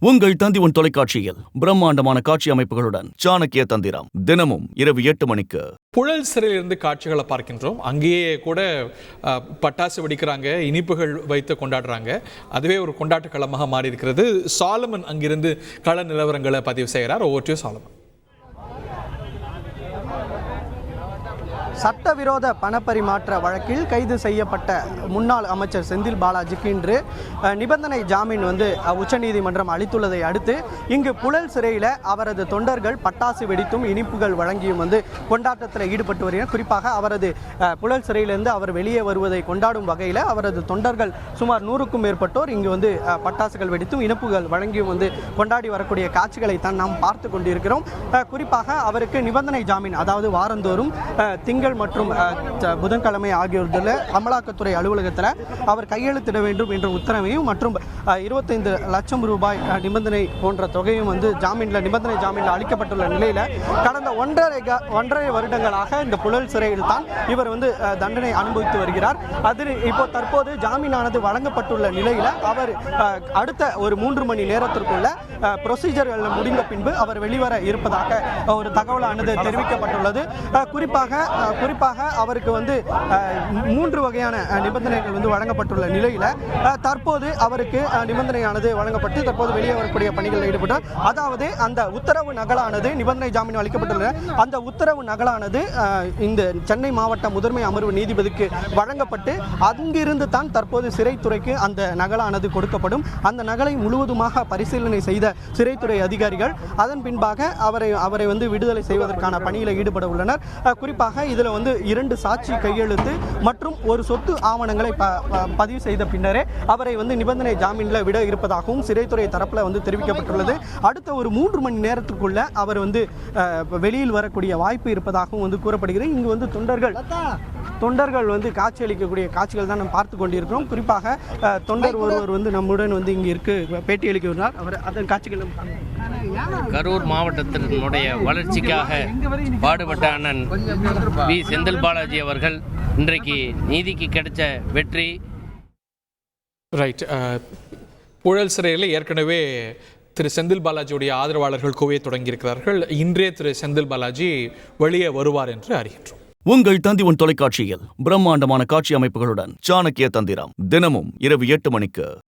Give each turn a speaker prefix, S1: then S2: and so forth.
S1: உங்கள் தந்தி தொலைக்காட்சியில் பிரம்மாண்டமான காட்சி அமைப்புகளுடன் சாணக்கிய தந்திரம் தினமும் இரவு 8 மணிக்கு.
S2: புழல் சிறையிலிருந்து காட்சிகளை பார்க்கின்றோம். அங்கேயே கூட பட்டாசு வெடிக்கிறாங்க, இனிப்புகள் வைத்து கொண்டாடுறாங்க. அதுவே ஒரு கொண்டாட்ட களமாக மாறி இருக்கிறது. சாலமன் அங்கிருந்து கள நிலவரங்களை பதிவு செய்கிறார். Over to Solomon.
S3: சட்டவிரோத பணப்பரிமாற்ற வழக்கில் கைது செய்யப்பட்ட முன்னாள் அமைச்சர் செந்தில் பாலாஜிக்கு இன்று நிபந்தனை ஜாமீன் உச்சநீதிமன்றம் அளித்துள்ளதை அடுத்து இங்கு புழல் சிறையில் அவரது தொண்டர்கள் பட்டாசு வெடித்தும் இனிப்புகள் வழங்கியும் கொண்டாட்டத்தில் ஈடுபட்டு வருகிறார். குறிப்பாக அவரது புழல் சிறையிலிருந்து அவர் வெளியே வருவதை கொண்டாடும் வகையில் அவரது தொண்டர்கள் சுமார் 100க்கும் மேற்பட்டோர் இங்கு பட்டாசுகள் வெடித்தும் இனிப்புகள் வழங்கியும் கொண்டாடி வரக்கூடிய காட்சிகளை தான் நாம் பார்த்து கொண்டிருக்கிறோம். குறிப்பாக அவருக்கு நிபந்தனை ஜாமீன், அதாவது வாரந்தோறும் திங்கள் மற்றும் புதன்கிழமை ஆகியோரில் அமலாக்கத்துறை அலுவலகத்தில் அவர் கையெழுத்திட வேண்டும் என்ற உத்தரவையும் மற்றும் 25 லட்சம் ரூபாய் நிபந்தனை போன்ற தொகையும் நிபந்தனை ஜாமீனில் அளிக்கப்பட்டுள்ள நிலையில் கடந்த ஒன்றரை வருடங்களாக இந்த புழல் சிறையில் தான் இவர் தண்டனை அனுபவித்து வருகிறார். அதில் இப்போ தற்போது ஜாமீனானது வழங்கப்பட்டுள்ள நிலையில் அவர் அடுத்த ஒரு 3 மணி நேரத்திற்குள்ள ப்ரொசீஜர்கள் முடிந்த பின்பு அவர் வெளிவர இருப்பதாக ஒரு தகவலானது தெரிவிக்கப்பட்டுள்ளது. குறிப்பாக அவருக்கு 3 வகையான நிபந்தனைகள் வழங்கப்பட்டுள்ள நிலையில் தற்போது அவருக்கு நிபந்தனையானது வழங்கப்பட்டு தற்போது வெளியே வரக்கூடிய பணிகளில் ஈடுபட்டார். அதாவது அந்த உத்தரவு நகலானது நிபந்தனை ஜாமீன் அளிக்கப்பட்டுள்ள அந்த உத்தரவு நகலானது இந்த சென்னை மாவட்ட முதன்மை அமர்வு நீதிபதிக்கு வழங்கப்பட்டு அங்கிருந்து தான் தற்போது சிறைத்துறைக்கு அந்த நகலானது கொடுக்கப்படும். அந்த நகலை முழுவதுமாக பரிசீலனை செய்த சிறைத்துறை அதிகாரிகள் அதன் பின்பாக அவரை விடுதலை செய்வதற்கான பணியில் ஈடுபட உள்ளனர். குறிப்பாக இதில் 2 சாட்சி கையெழுத்து மற்றும் ஒரு சொத்து ஆவணங்களை பதிவு செய்த பின்னரே அவரை நிபந்தனை ஜாமீனில் விட இருப்பதாகவும் சிறைத்துறை தரப்பில் தெரிவிக்கப்பட்டுள்ளது. அடுத்த ஒரு 3 மணி நேரத்துக்குள்ள அவர் வெளியில் வரக்கூடிய வாய்ப்பு இருப்பதாகவும் கூறப்படுகிறது. இங்கு தொண்டர்கள் காட்சியளிக்கக்கூடிய காட்சிகள் தான் நாம் பார்த்து கொண்டிருக்கிறோம். குறிப்பாக தொண்டர் ஒருவர் நம்முடன் இங்கு பேட்டி அளிக்கிறார். அவர் அதன் காட்சிகள்
S4: கரூர் மாவட்டத்தினுடைய வளர்ச்சிக்காக பாடுபட்ட அண்ணன் வி. செந்தில் பாலாஜி அவர்கள் இன்றைக்கு நீதிக்கு கிடைச்ச வெற்றி.
S2: ரைட். புழல் சிறையில் ஏற்கனவே திரு செந்தில் பாலாஜியுடைய ஆதரவாளர்கள் குவிய தொடங்கியிருக்கிறார்கள். இன்றே திரு செந்தில் பாலாஜி வெளியே வருவார் என்று அறிகின்றோம்.
S1: உங்கள் தந்தி தொலைக்காட்சியில் பிரம்மாண்டமான காட்சி அமைப்புகளுடன் சாணக்கிய தந்திரம் தினமும் இரவு 8 மணிக்கு.